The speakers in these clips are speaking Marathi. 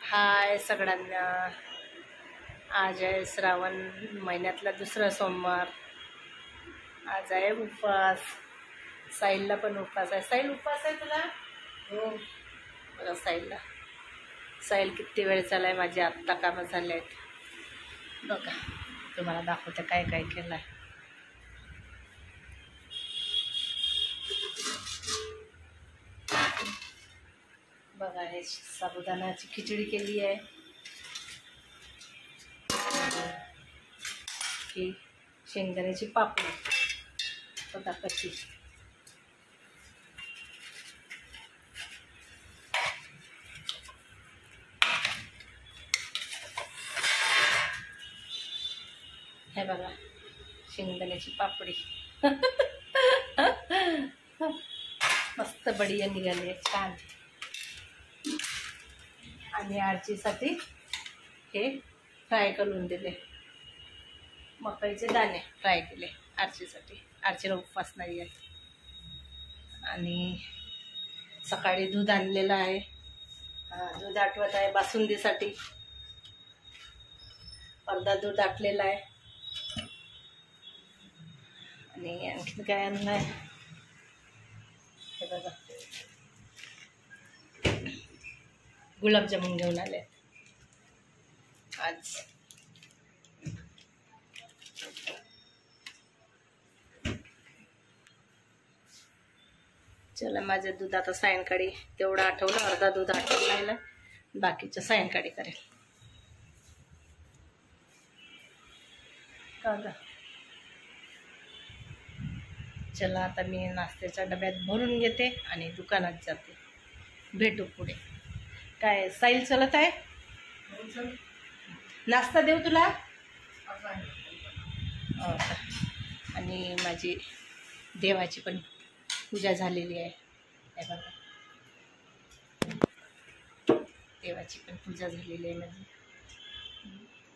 हाय सगळ्यांना, आज आहे श्रावण महिन्यातला दुसरा सोमवार. आज आहे उपवास. साहिलला पण उपवास आहे. साहिल उपवास आहे तुला? हो. बघा साहिलला. साहिल किती वेळ चालाय. माझी आत्ता कामं झाले आहेत. बघा तुम्हाला दाखवते काय काय केलं आहे. बघा हे साबुदाण्याची खिचडी केली आहे. ही शेंगदाण्याची पापडी बघा कशी. हे बघा शेंगदाण्याची पापडी. मस्त बढिया निघाली आहे, छान. आणि आरचीसाठी हे फ्राय करून दिले. मकाईचे दाणे फ्राय केले आरचीसाठी. आरचीला उपवास नाही आहे. आणि सकाळी दूध आणलेलं आहे. दूध आटवत आहे बासुंदीसाठी. अर्धा दूध आटलेला आहे. आणि आणखीन काय आणलं आहे हे बघा. गुलाबजामुन घेऊन आले आज. चला माझं दूध आता सायंकाळी तेवढं आठवलं. अर्धा दूध आठवलं राहिलं, बाकीचं सायंकाळी करेल. का ग? चला आता मी नाश्त्याच्या डब्यात भरून घेते आणि दुकानात जाते. भेटू पुढे. काय साहिल चलत आहे? नाश्ता देऊ तुला? आणि माझी देवाची पण पूजा झालेली आहे. हे बघा देवाची पण पूजा झालेली आहे. माझी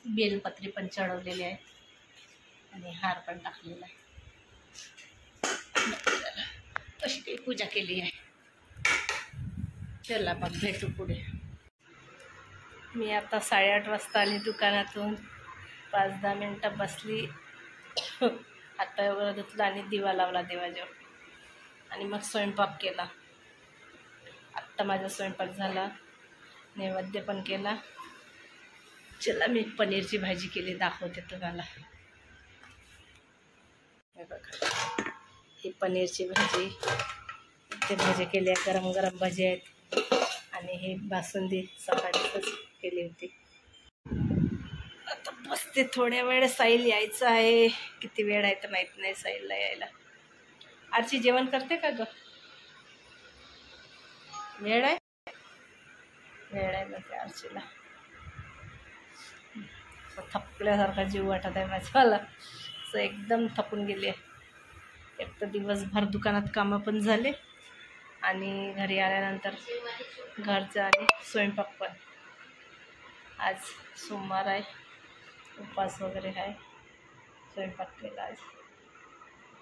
बेलपत्री पण चढवलेली आहे आणि हार पण टाकलेला आहे. अशी काही पूजा केली आहे. चला मग भेटू पुढे. मी आता 8:30 वाजता आली दुकानातून. 5-10 मिनटं बसली, हातपाय वगैरे धुतला आणि दिवा लावला देवाजवळ. आणि मग स्वयंपाक केला. आत्ता माझा स्वयंपाक झाला. नैवेद्य पण केला. चला मी पनीरची भाजी केली, दाखवते तुम्हाला. हे बघा ही पनीरची भाजी. ते भाजी केली आहे, गरम गरम भाजी आहेत. आणि हे बासुंदी सकाळीच केली होती. आता बसते थोड्या वेळ. साहिल यायचं आहे. किती वेळ आहे तर माहीत नाही साहिलला यायला. आरची जेवण करते का ग? वेळ आहे? वेळ आहे म्हणते आरचीला. थकल्यासारखा जीव वाटत आहे माझ्याला. असं एकदम थकून गेली आहे. एक तर दिवसभर दुकानात कामं पण झाले आणि घरी आल्यानंतर घरचं आणि स्वयंपाक पण. आज सोमवार आहे, उपवास वगैरे आहे. स्वयंपाक केला आज.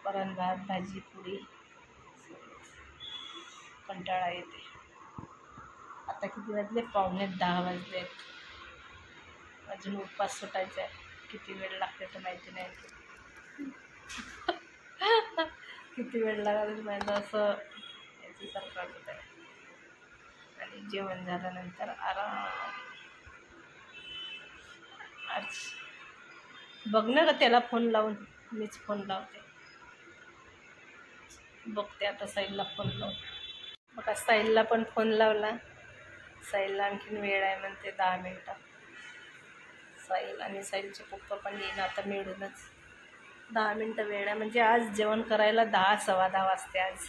वरण भात, भाजी, पोळी. कंटाळा येते. आता किती वाजले? 9:45 वाजले. अजून उपवास सुटायचा आहे. किती वेळ लागते तर माहिती नाही. किती वेळ लागला माझं असं याच्यासारखं वाटत आहे. आणि जेवण झाल्यानंतर आराम. आज बघ ना ग त्याला फोन लावून. मीच फोन लावते. बघते आता साहिलला फोन लावून. मग साहिलला पण फोन लावला. साहिलला आणखीन वेळ आहे म्हणते 10 मिनटं. साहिल आणि साहिलचे पप्पा पण येईन आता मिळूनच. 10 मिनटं वेळ आहे. म्हणजे आज जेवण करायला 10-10:15 वाजते आज.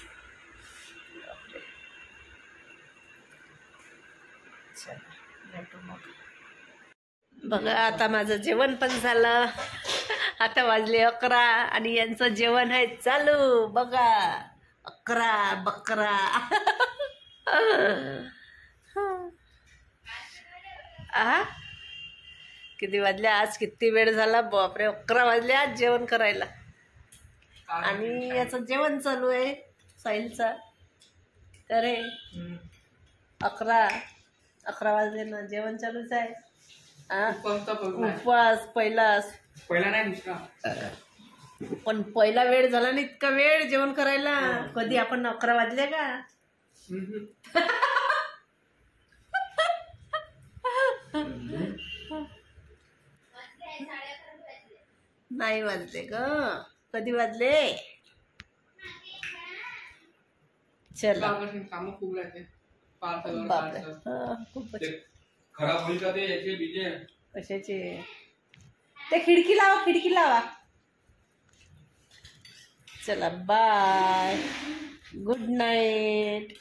चला भेटू मग. बघा आता माझं जेवण पण झालं. आता वाजले 11 आणि यांचं जेवण आहे चालू. बघा 11 बकरा. किती वाजले? आज किती वेळ झाला? बापरे 11 वाजले आज जेवण करायला. आणि याचं जेवण चालू आहे साहिलचा. अरे 11 11 वाजले ना, जेवण चालूच आहे. उपवास पहिला नाही दुसरा. पण पहिला वेळ झाला ना, इतका वेळ जेवण करायला. कधी आपण 11 वाजले का? नाही वाजले ग. कधी वाजले? चला काम खूप राहते. खूपच खराब होईल का ते याचे बीजे कशाचे? ते खिडकी लावा. चला बाय, गुड नाईट.